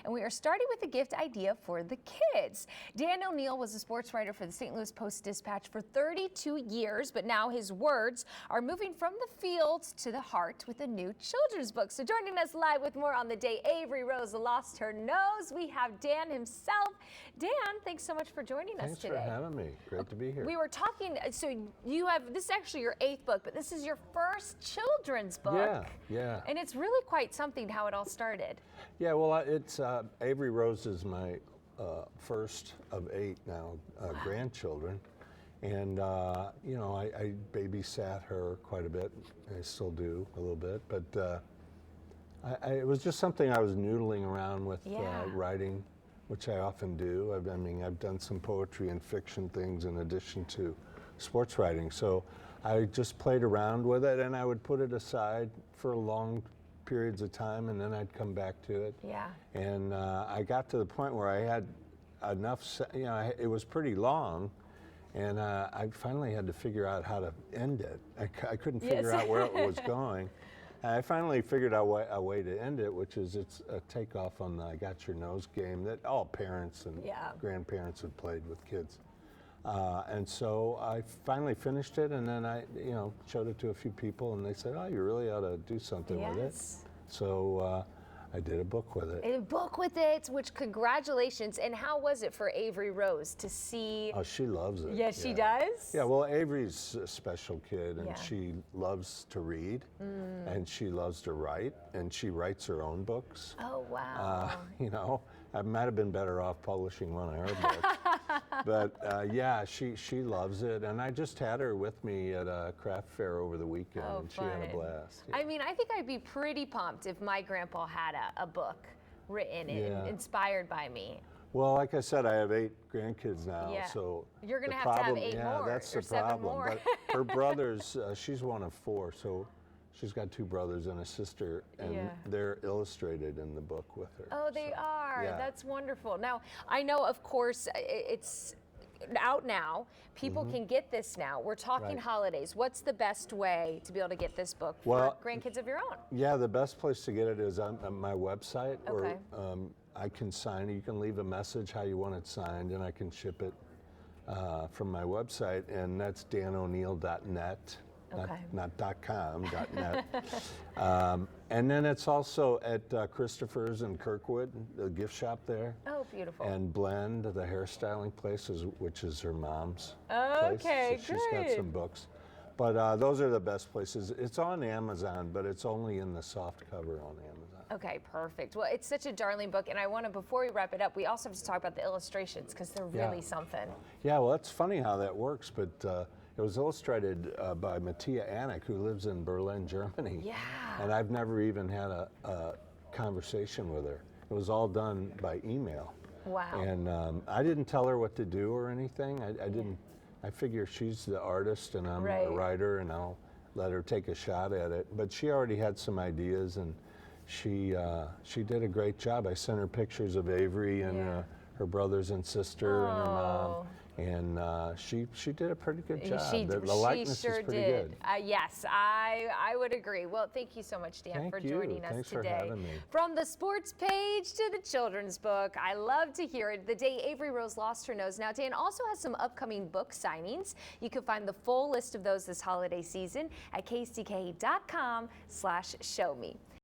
and we are starting with a gift idea for the kids. Dan O'Neill was a sports writer for the St. Louis Post-Dispatch for 32 years, but now his words are moving from the fields to the heart with a new children's book. So joining us live with more on the day Avery Rose lost her nose, we have Dan himself. Dan, thanks so much for joining us today. Thanks for having me. Great to be here. We were talking, so you have, this is actually your 8th book, but this is your first children's book. Yeah. And it's really quite something how it all started. Yeah, well, it's Avery Rose is my first of 8 now grandchildren. And, you know, I babysat her quite a bit. I still do a little bit, but it was just something I was noodling around with writing, which I often do. I mean, I've done some poetry and fiction things in addition to sports writing. So I just played around with it, and I would put it aside for long periods of time, and then I'd come back to it. Yeah. And I got to the point where I had enough, you know, it was pretty long, and I finally had to figure out how to end it. I couldn't figure out where it was going. And I finally figured out a way to end it, which is it's a takeoff on the I Got Your Nose game that all parents and grandparents have played with kids. And so I finally finished it, and then I, you know, showed it to a few people, and they said, "Oh, you really ought to do something with it." So I did a book with it. A book with it, which congratulations. And how was it for Avery Rose to see? Oh, she loves it. Yes, she does? Yeah, well, Avery's a special kid, and she loves to read, and she loves to write, and she writes her own books. Oh, wow. You know, I might have been better off publishing one of her books. But yeah, she loves it, and I just had her with me at a craft fair over the weekend, and she had a blast. I mean, I think I'd be pretty pumped if my grandpa had a book written and inspired by me. Well, like I said, I have 8 grandkids now, so you're gonna have to have 8 more. That's or the problem. 7 more. But her brothers, she's one of 4, so she's got 2 brothers and a sister, and they're illustrated in the book with her. Oh, they are. Yeah. That's wonderful. Now, I know, of course, it's out now. People can get this now. We're talking holidays. What's the best way to be able to get this book for grandkids of your own? Yeah, the best place to get it is on my website, or I can sign it. You can leave a message how you want it signed, and I can ship it from my website, and that's danO'Neill.net. Not .com, .net. And then it's also at Christopher's in Kirkwood, the gift shop there. Oh, beautiful. And Blend, the hairstyling place, which is her mom's place. So she's got some books. But those are the best places. It's on Amazon, but it's only in the soft cover on Amazon. Okay, perfect. Well, it's such a darling book, and I want to, before we wrap it up, we also have to talk about the illustrations, because they're really something. Yeah, well, it's funny how that works, but it was illustrated by Mattia Anik, who lives in Berlin, Germany. Yeah. And I've never even had a conversation with her. It was all done by email. Wow. And I didn't tell her what to do or anything. I didn't. I figure she's the artist and I'm a writer, and I'll let her take a shot at it. But she already had some ideas, and she did a great job. I sent her pictures of Avery and her brothers and sister and her mom. And she did a pretty good job. The likeness is pretty good. Yes, I would agree. Well, thank you so much, Dan, for joining us Thanks today. For having me. From the sports page to the children's book, I love to hear it. The day Avery Rose lost her nose. Now, Dan also has some upcoming book signings. You can find the full list of those this holiday season at kcka.com/showme.